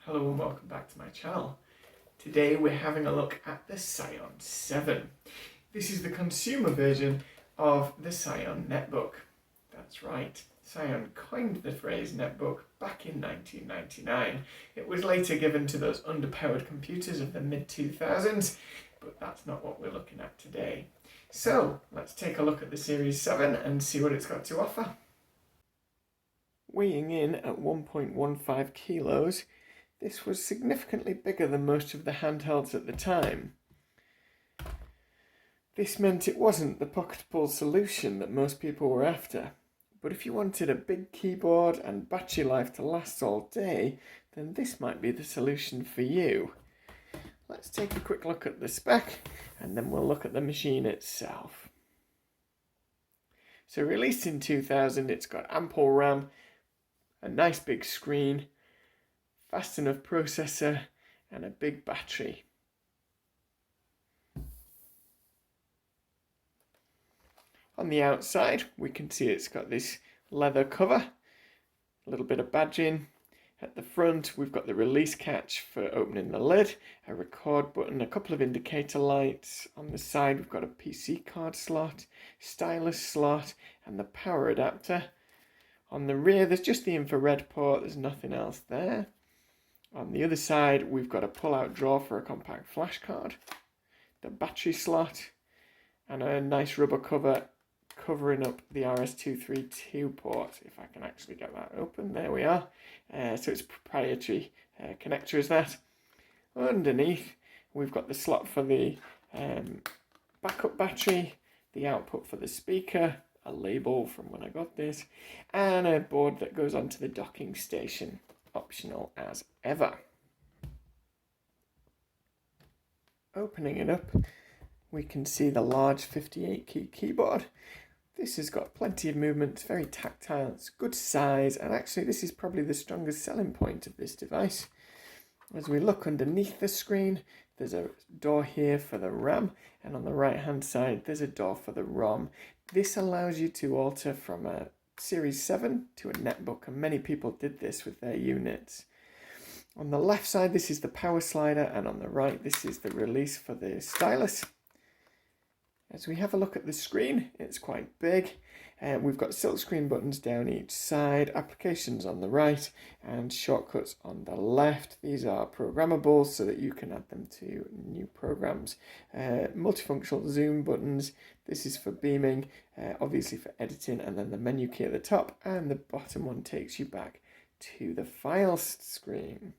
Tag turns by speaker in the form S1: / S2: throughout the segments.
S1: Hello and welcome back to my channel. Today we're having a look at the Psion 7. This is the consumer version of the Psion Netbook. That's right, Psion coined the phrase netbook back in 1999. It was later given to those underpowered computers of the mid-2000s, but that's not what we're looking at today. So let's take a look at the Series 7 and see what it's got to offer. Weighing in at 1.15 kilos, this was significantly bigger than most of the handhelds at the time. This meant it wasn't the pocketable solution that most people were after. But if you wanted a big keyboard and battery life to last all day, then this might be the solution for you. Let's take a quick look at the spec and then we'll look at the machine itself. So released in 2000, it's got ample RAM, a nice big screen, fast enough processor and a big battery. On the outside we can see it's got this leather cover, a little bit of badging. At the front we've got the release catch for opening the lid, a record button, a couple of indicator lights. On the side we've got a PC card slot, stylus slot and the power adapter. On the rear there's just the infrared port, there's nothing else there. On the other side, we've got a pull-out drawer for a compact flash card, the battery slot, and a nice rubber cover covering up the RS-232 port, if I can actually get that open. There we are. So it's proprietary connector is that. Underneath, we've got the slot for the backup battery, the output for the speaker, a label from when I got this, and a board that goes onto the docking station. Optional as ever. Opening it up, we can see the large 58 key keyboard. This has got plenty of movement, it's very tactile, it's good size, and actually this is probably the strongest selling point of this device. As we look underneath the screen, there's a door here for the RAM, and on the right hand side there's a door for the ROM. This allows you to alter from a Series 7 to a netbook, and many people did this with their units. On the left side this is the power slider, and on the right this is the release for the stylus. As we have a look at the screen, it's quite big. We've got silkscreen buttons down each side, applications on the right and shortcuts on the left. These are programmable so that you can add them to new programs. Multifunctional zoom buttons, this is for beaming, obviously for editing, and then the menu key at the top, and the bottom one takes you back to the files screen.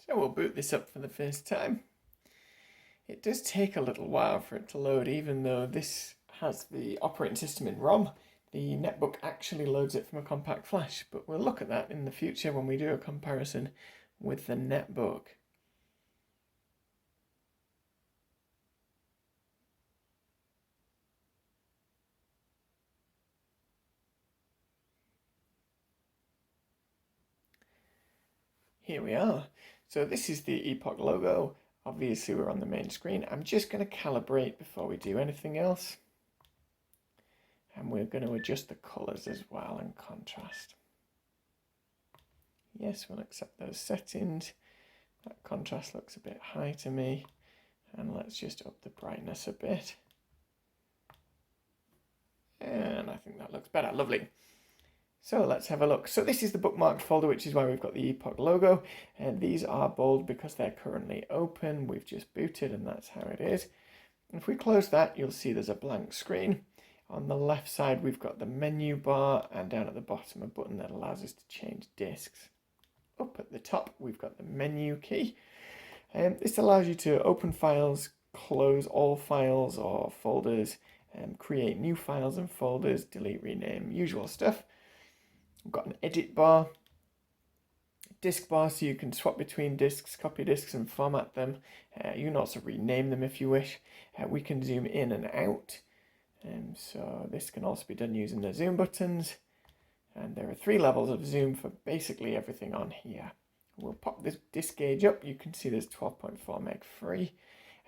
S1: So we'll boot this up for the first time. It does take a little while for it to load, even though this has the operating system in ROM. The netbook actually loads it from a compact flash, but we'll look at that in the future when we do a comparison with the netbook. Here we are. So this is the Epoch logo. Obviously we're on the main screen. I'm just going to calibrate before we do anything else. And we're going to adjust the colours as well and contrast. Yes, we'll accept those settings. That contrast looks a bit high to me. And let's just up the brightness a bit. And I think that looks better. Lovely. So let's have a look. So this is the bookmarked folder, which is why we've got the Epoch logo. And these are bold because they're currently open. We've just booted and that's how it is. And if we close that, you'll see there's a blank screen. On the left side, we've got the menu bar, and down at the bottom, a button that allows us to change disks. Up at the top, we've got the menu key. This allows you to open files, close all files or folders, create new files and folders, delete, rename, usual stuff. We've got an edit bar, disk bar so you can swap between disks, copy disks and format them. You can also rename them if you wish. We can zoom in and out. So this can also be done using the zoom buttons. And there are 3 levels of zoom for basically everything on here. We'll pop this disk gauge up. You can see there's 12.4 meg free.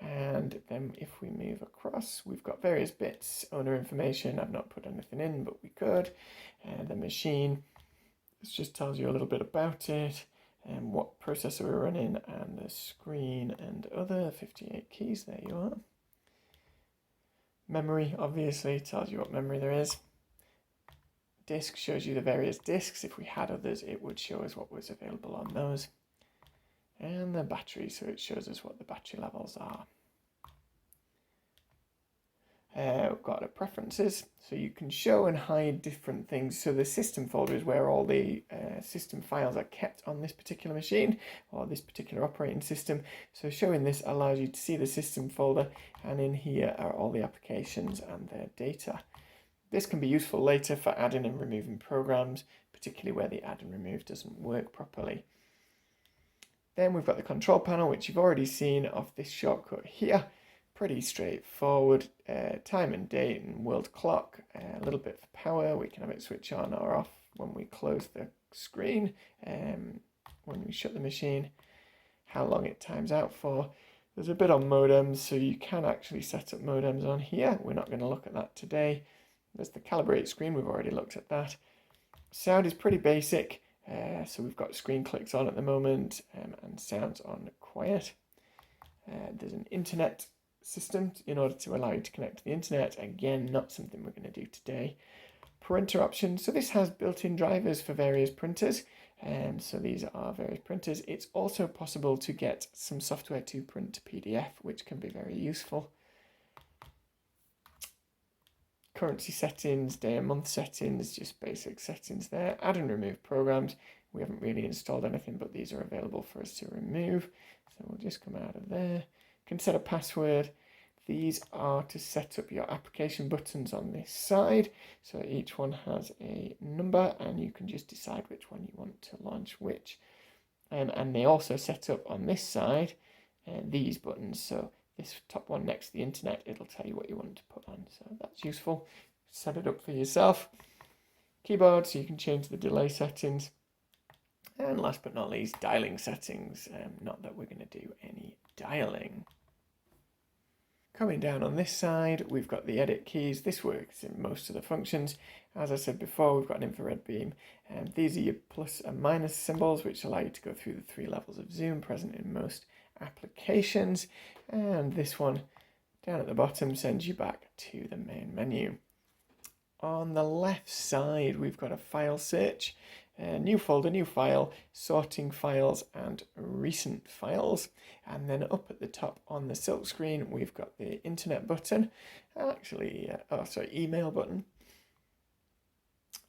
S1: And then if we move across, we've got various bits, owner information. I've not put anything in, but we could. The machine, this just tells you a little bit about it and what processor we're running, and the screen and other 58 keys. There you are. Memory, obviously, tells you what memory there is. Disk shows you the various disks. If we had others, it would show us what was available on those. And the battery, so it shows us what the battery levels are. We've got the preferences, so you can show and hide different things. So the system folder is where all the system files are kept on this particular machine or this particular operating system. So showing this allows you to see the system folder, and in here are all the applications and their data. This can be useful later for adding and removing programs, particularly where the add and remove doesn't work properly. Then we've got the control panel, which you've already seen off this shortcut here. Pretty straightforward, time and date and world clock, a little bit for power. We can have it switch on or off when we close the screen, when we shut the machine, how long it times out for. There's a bit on modems, so you can actually set up modems on here. We're not going to look at that today. There's the calibrate screen, we've already looked at that. Sound is pretty basic, so we've got screen clicks on at the moment and sounds on quiet. There's an internet system in order to allow you to connect to the internet. Again, not something we're going to do today. Printer options. So this has built-in drivers for various printers. So these are various printers. It's also possible to get some software to print PDF, which can be very useful. Currency settings, day and month settings, just basic settings there. Add and remove programs. We haven't really installed anything, but these are available for us to remove. So we'll just come out of there. You can set a password. These are to set up your application buttons on this side. So each one has a number, and you can just decide which one you want to launch which. And they also set up on this side these buttons. So this top one next to the internet, it'll tell you what you want to put on. So that's useful. Set it up for yourself. Keyboard, so you can change the delay settings. And last but not least, dialing settings. Not that we're going to do any dialing. Coming down on this side, we've got the edit keys. This works in most of the functions. As I said before, we've got an infrared beam. These are your plus and minus symbols, which allow you to go through the 3 levels of zoom present in most applications. And this one down at the bottom sends you back to the main menu. On the left side, we've got a file search. New folder, new file, sorting files and recent files. And then up at the top on the silk screen, we've got the internet button, email button.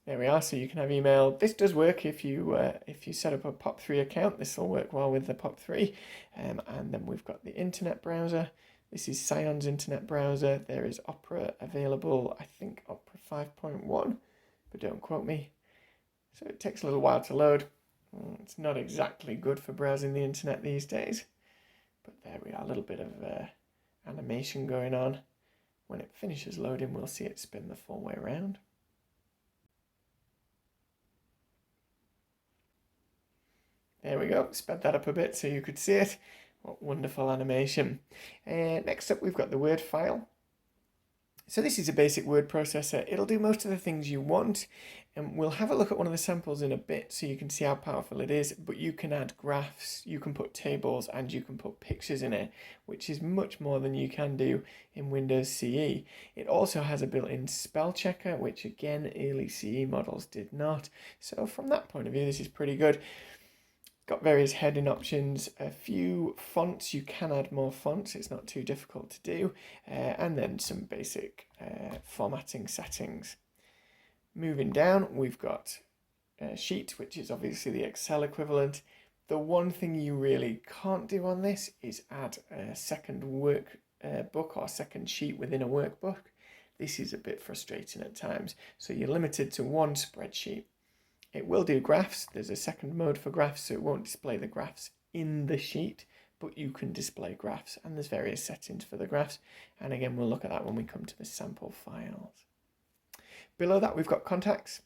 S1: There we are, so you can have email. This does work if you set up a POP3 account. This will work well with the POP3. And then we've got the internet browser. This is Psion's internet browser. There is Opera available, I think Opera 5.1, but don't quote me. So it takes a little while to load. It's not exactly good for browsing the internet these days. But there we are, a little bit of animation going on. When it finishes loading, we'll see it spin the full way around. There we go, sped that up a bit so you could see it. What wonderful animation. Next up, we've got the Word file. So this is a basic word processor. It'll do most of the things you want, and we'll have a look at one of the samples in a bit so you can see how powerful it is, but you can add graphs, you can put tables, and you can put pictures in it, which is much more than you can do in Windows CE. It also has a built-in spell checker, which again, early CE models did not. So from that point of view, this is pretty good. Got various heading options, a few fonts. You can add more fonts, it's not too difficult to do, and then some basic formatting settings. Moving down, we've got a sheet, which is obviously the Excel equivalent. The one thing you really can't do on this is add a second workbook or second sheet within a workbook. This is a bit frustrating at times, so you're limited to one spreadsheet. It will do graphs. There's a second mode for graphs, so it won't display the graphs in the sheet, but you can display graphs, and there's various settings for the graphs. And again, we'll look at that when we come to the sample files. Below that, we've got contacts.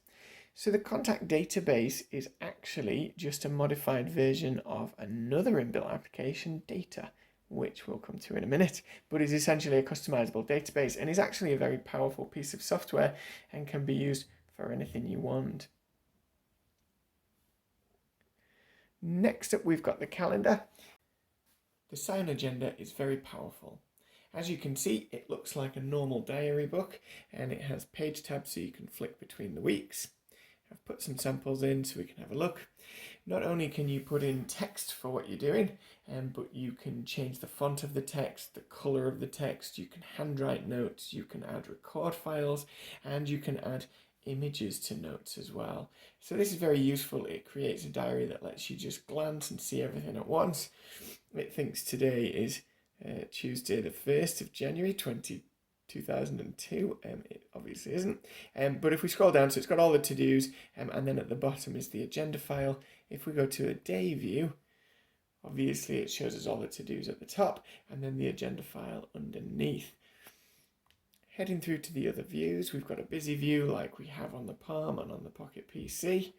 S1: So the contact database is actually just a modified version of another inbuilt application, Data, which we'll come to in a minute, but is essentially a customizable database and is actually a very powerful piece of software and can be used for anything you want. Next up, we've got the calendar. The Psion agenda is very powerful. As you can see, it looks like a normal diary book and it has page tabs so you can flick between the weeks. I've put some samples in so we can have a look. Not only can you put in text for what you're doing, but you can change the font of the text, the colour of the text, you can handwrite notes, you can add record files, and you can add images to notes as well. So this is very useful. It creates a diary that lets you just glance and see everything at once. It thinks today is Tuesday the 1st of January 2002. It obviously isn't. But if we scroll down, so it's got all the to-dos, and then at the bottom is the agenda file. If we go to a day view, obviously it shows us all the to-dos at the top, and then the agenda file underneath. Heading through to the other views, we've got a busy view like we have on the Palm and on the Pocket PC.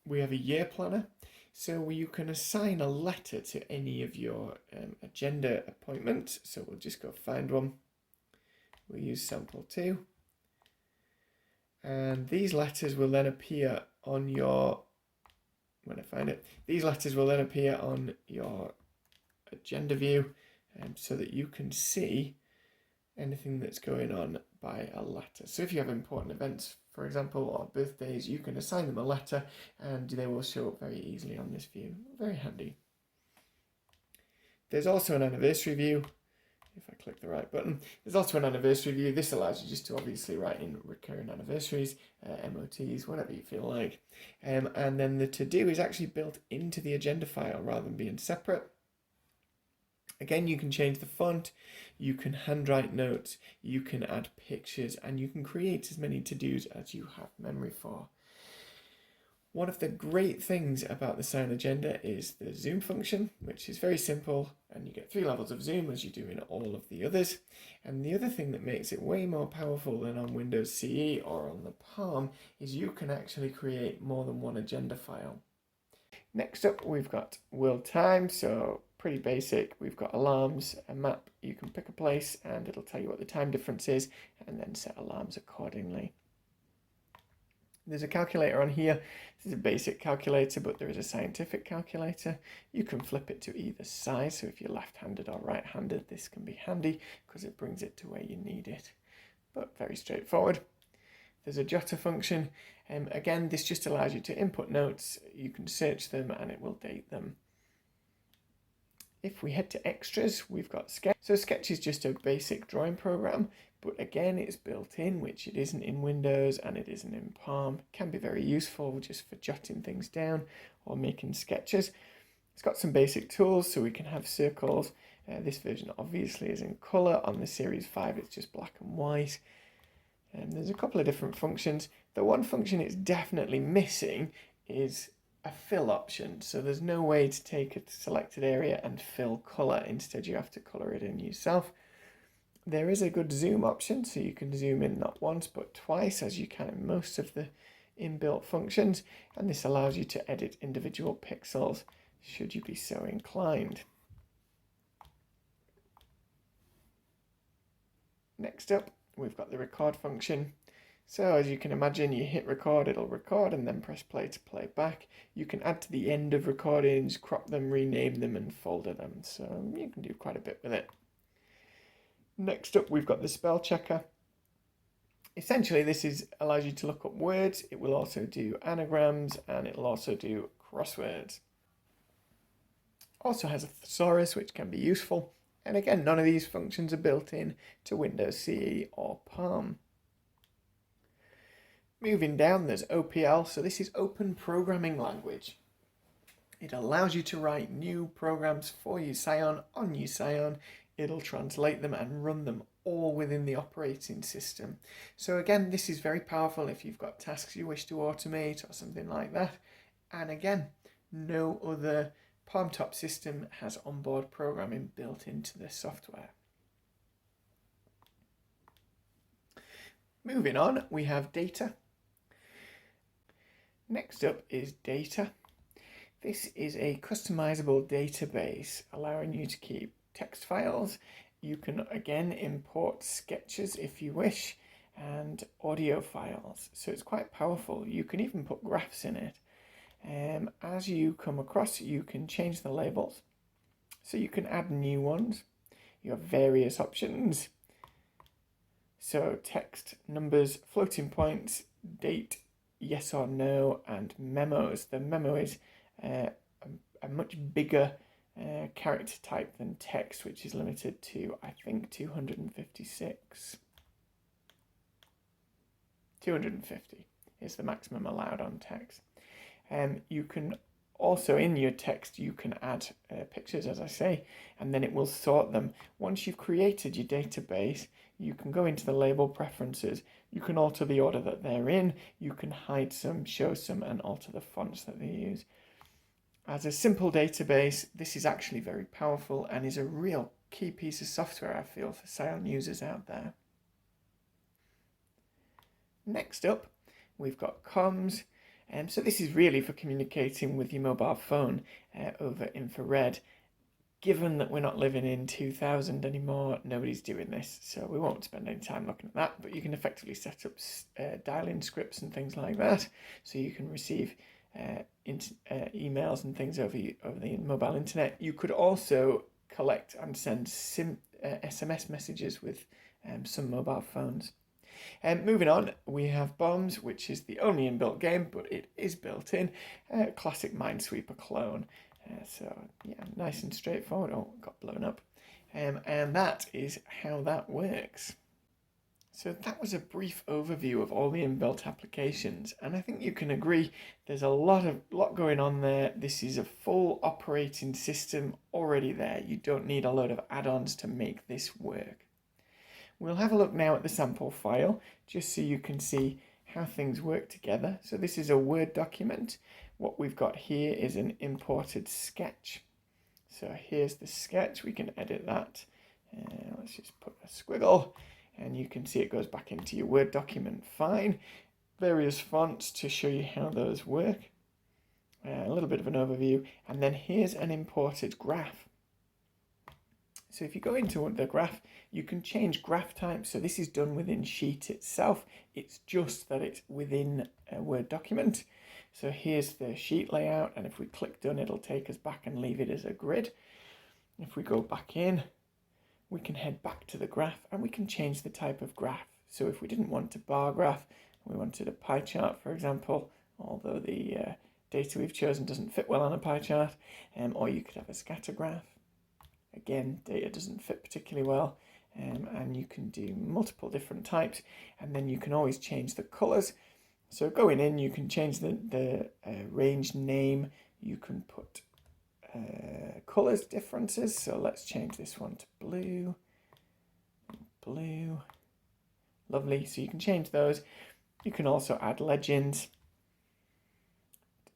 S1: We have a year planner, so you can assign a letter to any of your agenda appointments. So we'll just go find one. We'll use sample 2. And these letters will then appear on your, when I find it, these letters will then appear on your agenda view so that you can see anything that's going on by a letter. So if you have important events, for example, or birthdays, you can assign them a letter and they will show up very easily on this view. Very handy. There's also an anniversary view. If I click the right button, there's also an anniversary view. This allows you just to obviously write in recurring anniversaries, MOTs, whatever you feel like. And then the to-do is actually built into the agenda file rather than being separate. Again, you can change the font, you can handwrite notes, you can add pictures, and you can create as many to-dos as you have memory for. One of the great things about the Psion agenda is the zoom function, which is very simple, and you get 3 levels of zoom as you do in all of the others. And the other thing that makes it way more powerful than on Windows CE or on the Palm is you can actually create more than one agenda file. Next up, we've got world time, so pretty basic. We've got alarms, a map. You can pick a place and it'll tell you what the time difference is and then set alarms accordingly. There's a calculator on here. This is a basic calculator, but there is a scientific calculator. You can flip it to either side, so if you're left-handed or right-handed, this can be handy because it brings it to where you need it, but very straightforward. There's a jotter function. Again, this just allows you to input notes. You can search them and it will date them. If we head to extras, we've got Sketch. So Sketch is just a basic drawing program, but again, it's built in, which it isn't in Windows and it isn't in Palm. It can be very useful just for jotting things down or making sketches. It's got some basic tools, so we can have circles. This version obviously is in color. On the Series 5, it's just black and white. There's a couple of different functions. The one function it's definitely missing is a fill option. So there's no way to take a selected area and fill color. Instead, you have to color it in yourself. There is a good zoom option, so you can zoom in not once but twice, as you can in most of the inbuilt functions. And this allows you to edit individual pixels, should you be so inclined. Next up, we've got the record function. So as you can imagine, you hit record, it'll record and then press play to play back. You can add to the end of recordings, crop them, rename them and folder them. So you can do quite a bit with it. Next up, we've got the spell checker. Essentially, this allows you to look up words. It will also do anagrams and it'll also do crosswords. Also has a thesaurus, which can be useful. And again, none of these functions are built in to Windows CE or Palm. Moving down, there's OPL, so this is Open Programming Language. It allows you to write new programs for your Psion on your Psion. It'll translate them and run them all within the operating system. So again, this is very powerful if you've got tasks you wish to automate or something like that. And again, no other Palm top system has onboard programming built into the software. Moving on, we have data. Next up is data. This is a customizable database allowing you to keep text files. You can again import sketches if you wish and audio files. So it's quite powerful. You can even put graphs in it. As you come across, you can change the labels. So you can add new ones. You have various options. So text, numbers, floating points, date, yes or no, and memos. The memo is a much bigger character type than text, which is limited to, I think, 256. 250 is the maximum allowed on text. You can also, in your text, you can add pictures, as I say, and then it will sort them. Once you've created your database, you can go into the label preferences. You can alter the order that they're in. You can hide some, show some, and alter the fonts that they use. As a simple database, this is actually very powerful and is a real key piece of software, I feel, for Psion users out there. Next up, we've got comms. So this is really for communicating with your mobile phone over infrared. Given that we're not living in 2000 anymore, nobody's doing this, so we won't spend any time looking at that, but you can effectively set up dial-in scripts and things like that, so you can receive emails and things over the mobile internet. You could also collect and send SMS messages with some mobile phones. Moving on, we have Bombs, which is the only inbuilt game, but it is built in. Classic Minesweeper clone. So, yeah, nice and straightforward. Oh, got blown up. And that is how that works. So that was a brief overview of all the inbuilt applications, and I think you can agree there's a lot going on there. This is a full operating system already there. You don't need a load of add-ons to make this work. We'll have a look now at the sample file, just so you can see how things work together. So this is a Word document. What we've got here is an imported sketch. So here's the sketch. We can edit that. Let's just put a squiggle, and you can see it goes back into your Word document fine. Various fonts to show you how those work. A little bit of an overview. And then here's an imported graph. So if you go into the graph, you can change graph type. So this is done within Sheet itself. It's just that it's within a Word document. So here's the sheet layout, and if we click done, it'll take us back and leave it as a grid. If we go back in, we can head back to the graph and we can change the type of graph. So if we didn't want a bar graph, we wanted a pie chart, for example, although the data we've chosen doesn't fit well on a pie chart, or you could have a scatter graph. Again, data doesn't fit particularly well, and you can do multiple different types, and then you can always change the colors. So going in, you can change the range name. You can put colors differences. So let's change this one to blue. Blue. Lovely. So you can change those. You can also add legends.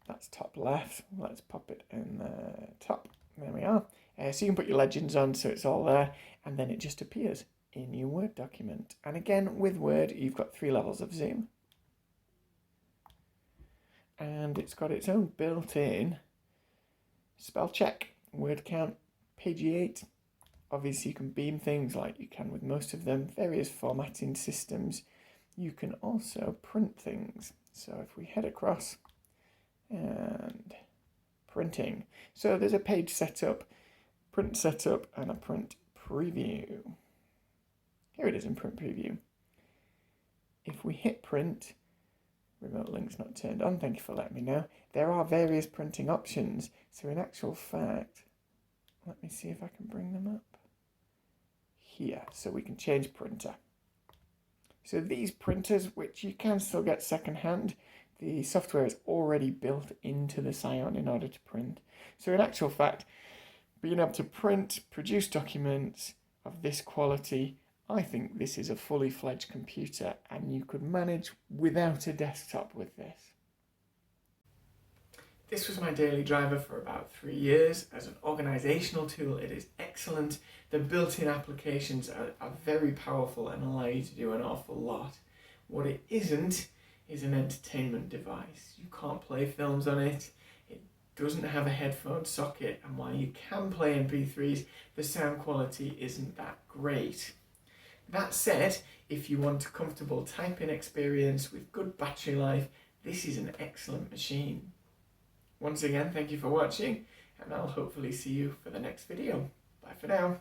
S1: That's top left. Let's pop it in the top. There we are. So you can put your legends on so it's all there, and then it just appears in your Word document. And again, with Word, you've got 3 levels of zoom. And it's got its own built-in spell check, word count, page 8. Obviously, you can beam things like you can with most of them, various formatting systems. You can also print things. So if we head across and printing. So there's a page setup, print setup, and a print preview. Here it is in print preview. If we hit print, remote link's not turned on, thank you for letting me know. There are various printing options. So in actual fact, let me see if I can bring them up. Here, so we can change printer. So these printers, which you can still get secondhand, the software is already built into the Psion in order to print. So in actual fact, being able to print, produce documents of this quality, I think this is a fully fledged computer, and you could manage without a desktop with this. This was my daily driver for about 3 years. As an organisational tool, it is excellent. The built-in applications are very powerful and allow you to do an awful lot. What it isn't is an entertainment device. You can't play films on it. It doesn't have a headphone socket, and while you can play MP3s, the sound quality isn't that great. That said, if you want a comfortable typing experience with good battery life, this is an excellent machine. Once again, thank you for watching, and I'll hopefully see you for the next video. Bye for now.